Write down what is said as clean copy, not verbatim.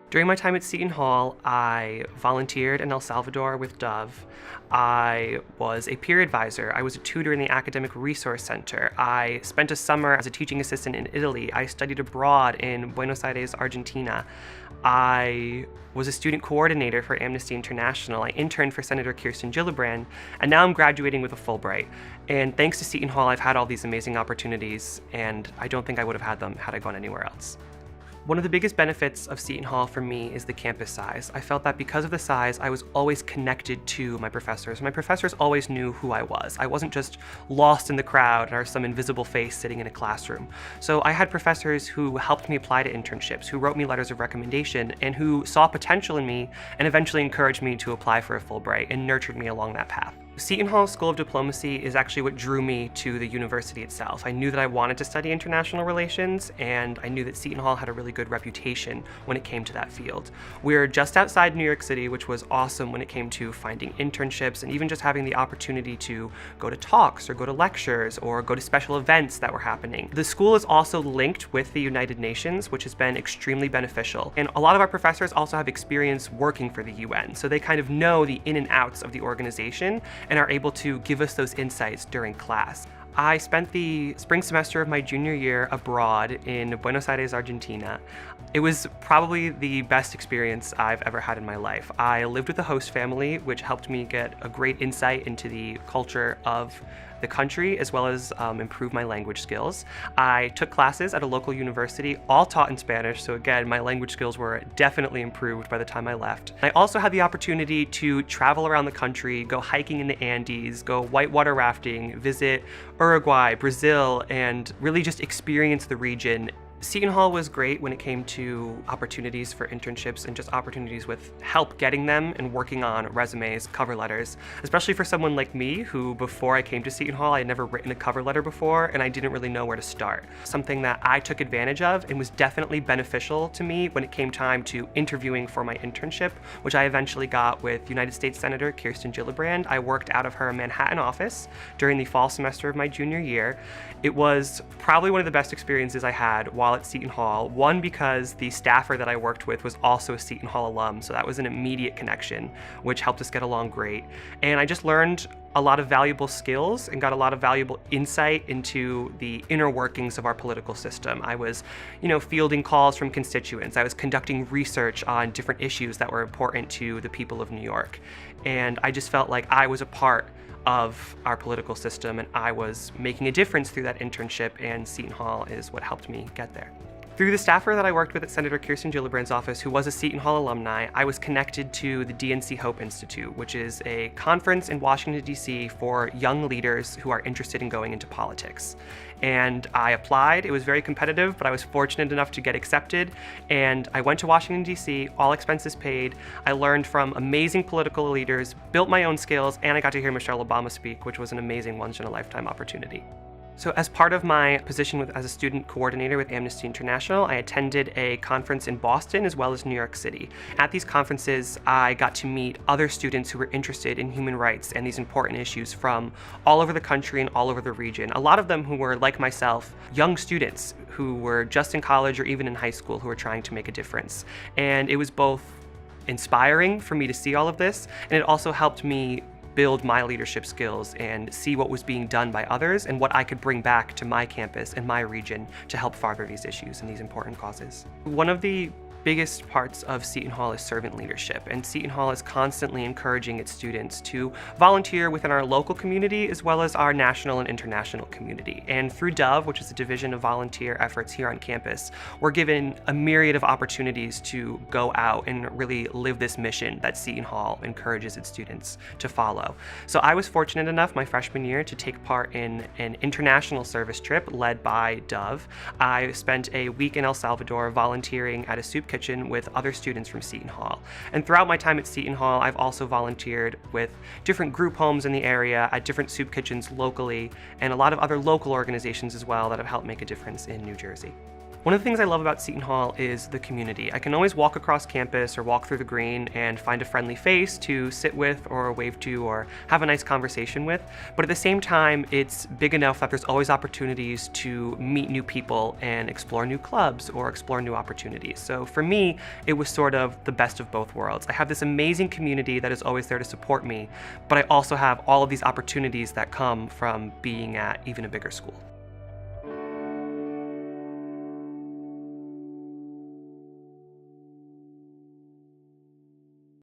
During my time at Seton Hall, I volunteered in El Salvador with Dove. I was a peer advisor. I was a tutor in the Academic Resource Center. I spent a summer as a teaching assistant in Italy. I studied abroad in Buenos Aires, Argentina. I was a student coordinator for Amnesty International. I interned for Senator Kirsten Gillibrand, and now I'm graduating with a Fulbright. And thanks to Seton Hall, I've had all these amazing opportunities, and I don't think I would have had them had I gone anywhere else. One of the biggest benefits of Seton Hall for me is the campus size. I felt that because of the size, I was always connected to my professors. My professors always knew who I was. I wasn't just lost in the crowd or some invisible face sitting in a classroom. So I had professors who helped me apply to internships, who wrote me letters of recommendation, and who saw potential in me and eventually encouraged me to apply for a Fulbright and nurtured me along that path. Seton Hall School of Diplomacy is actually what drew me to the university itself. I knew that I wanted to study international relations, and I knew that Seton Hall had a really good reputation when it came to that field. We're just outside New York City, which was awesome when it came to finding internships and even just having the opportunity to go to talks or go to lectures or go to special events that were happening. The school is also linked with the United Nations, which has been extremely beneficial. And a lot of our professors also have experience working for the UN, so they kind of know the in and outs of the organization and are able to give us those insights during class. I spent the spring semester of my junior year abroad in Buenos Aires, Argentina. It was probably the best experience I've ever had in my life. I lived with a host family, which helped me get a great insight into the culture of the country, as well as improve my language skills. I took classes at a local university, all taught in Spanish, so again, my language skills were definitely improved by the time I left. I also had the opportunity to travel around the country, go hiking in the Andes, go whitewater rafting, visit Uruguay, Brazil, and really just experience the region. Seton Hall was great when it came to opportunities for internships and just opportunities with help getting them and working on resumes, cover letters, especially for someone like me who before I came to Seton Hall, I had never written a cover letter before and I didn't really know where to start. Something that I took advantage of and was definitely beneficial to me when it came time to interviewing for my internship, which I eventually got with United States Senator Kirsten Gillibrand. I worked out of her Manhattan office during the fall semester of my junior year. It was probably one of the best experiences I had while at Seton Hall. One, because the staffer that I worked with was also a Seton Hall alum, so that was an immediate connection, which helped us get along great. And I just learned a lot of valuable skills and got a lot of valuable insight into the inner workings of our political system. I was, fielding calls from constituents. I was conducting research on different issues that were important to the people of New York. And I just felt like I was a part of our political system and I was making a difference through that internship, and Seton Hall is what helped me get there. Through the staffer that I worked with at Senator Kirsten Gillibrand's office, who was a Seton Hall alumni, I was connected to the DNC Hope Institute, which is a conference in Washington, D.C. for young leaders who are interested in going into politics. And I applied. It was very competitive, but I was fortunate enough to get accepted. And I went to Washington, D.C., all expenses paid. I learned from amazing political leaders, built my own skills, and I got to hear Michelle Obama speak, which was an amazing once-in-a-lifetime opportunity. So as part of my position as a student coordinator with Amnesty International, I attended a conference in Boston as well as New York City. At these conferences, I got to meet other students who were interested in human rights and these important issues from all over the country and all over the region. A lot of them who were, like myself, young students who were just in college or even in high school who were trying to make a difference. And it was both inspiring for me to see all of this, and it also helped me build my leadership skills and see what was being done by others and what I could bring back to my campus and my region to help further these issues and these important causes. One of the biggest parts of Seton Hall is servant leadership, and Seton Hall is constantly encouraging its students to volunteer within our local community as well as our national and international community. And through Dove, which is a division of volunteer efforts here on campus, we're given a myriad of opportunities to go out and really live this mission that Seton Hall encourages its students to follow. So I was fortunate enough my freshman year to take part in an international service trip led by Dove. I spent a week in El Salvador volunteering at a soup kitchen with other students from Seton Hall. And throughout my time at Seton Hall, I've also volunteered with different group homes in the area, at different soup kitchens locally, and a lot of other local organizations as well that have helped make a difference in New Jersey. One of the things I love about Seton Hall is the community. I can always walk across campus or walk through the green and find a friendly face to sit with or wave to or have a nice conversation with. But at the same time, it's big enough that there's always opportunities to meet new people and explore new clubs or explore new opportunities. So for me, it was sort of the best of both worlds. I have this amazing community that is always there to support me, but I also have all of these opportunities that come from being at even a bigger school.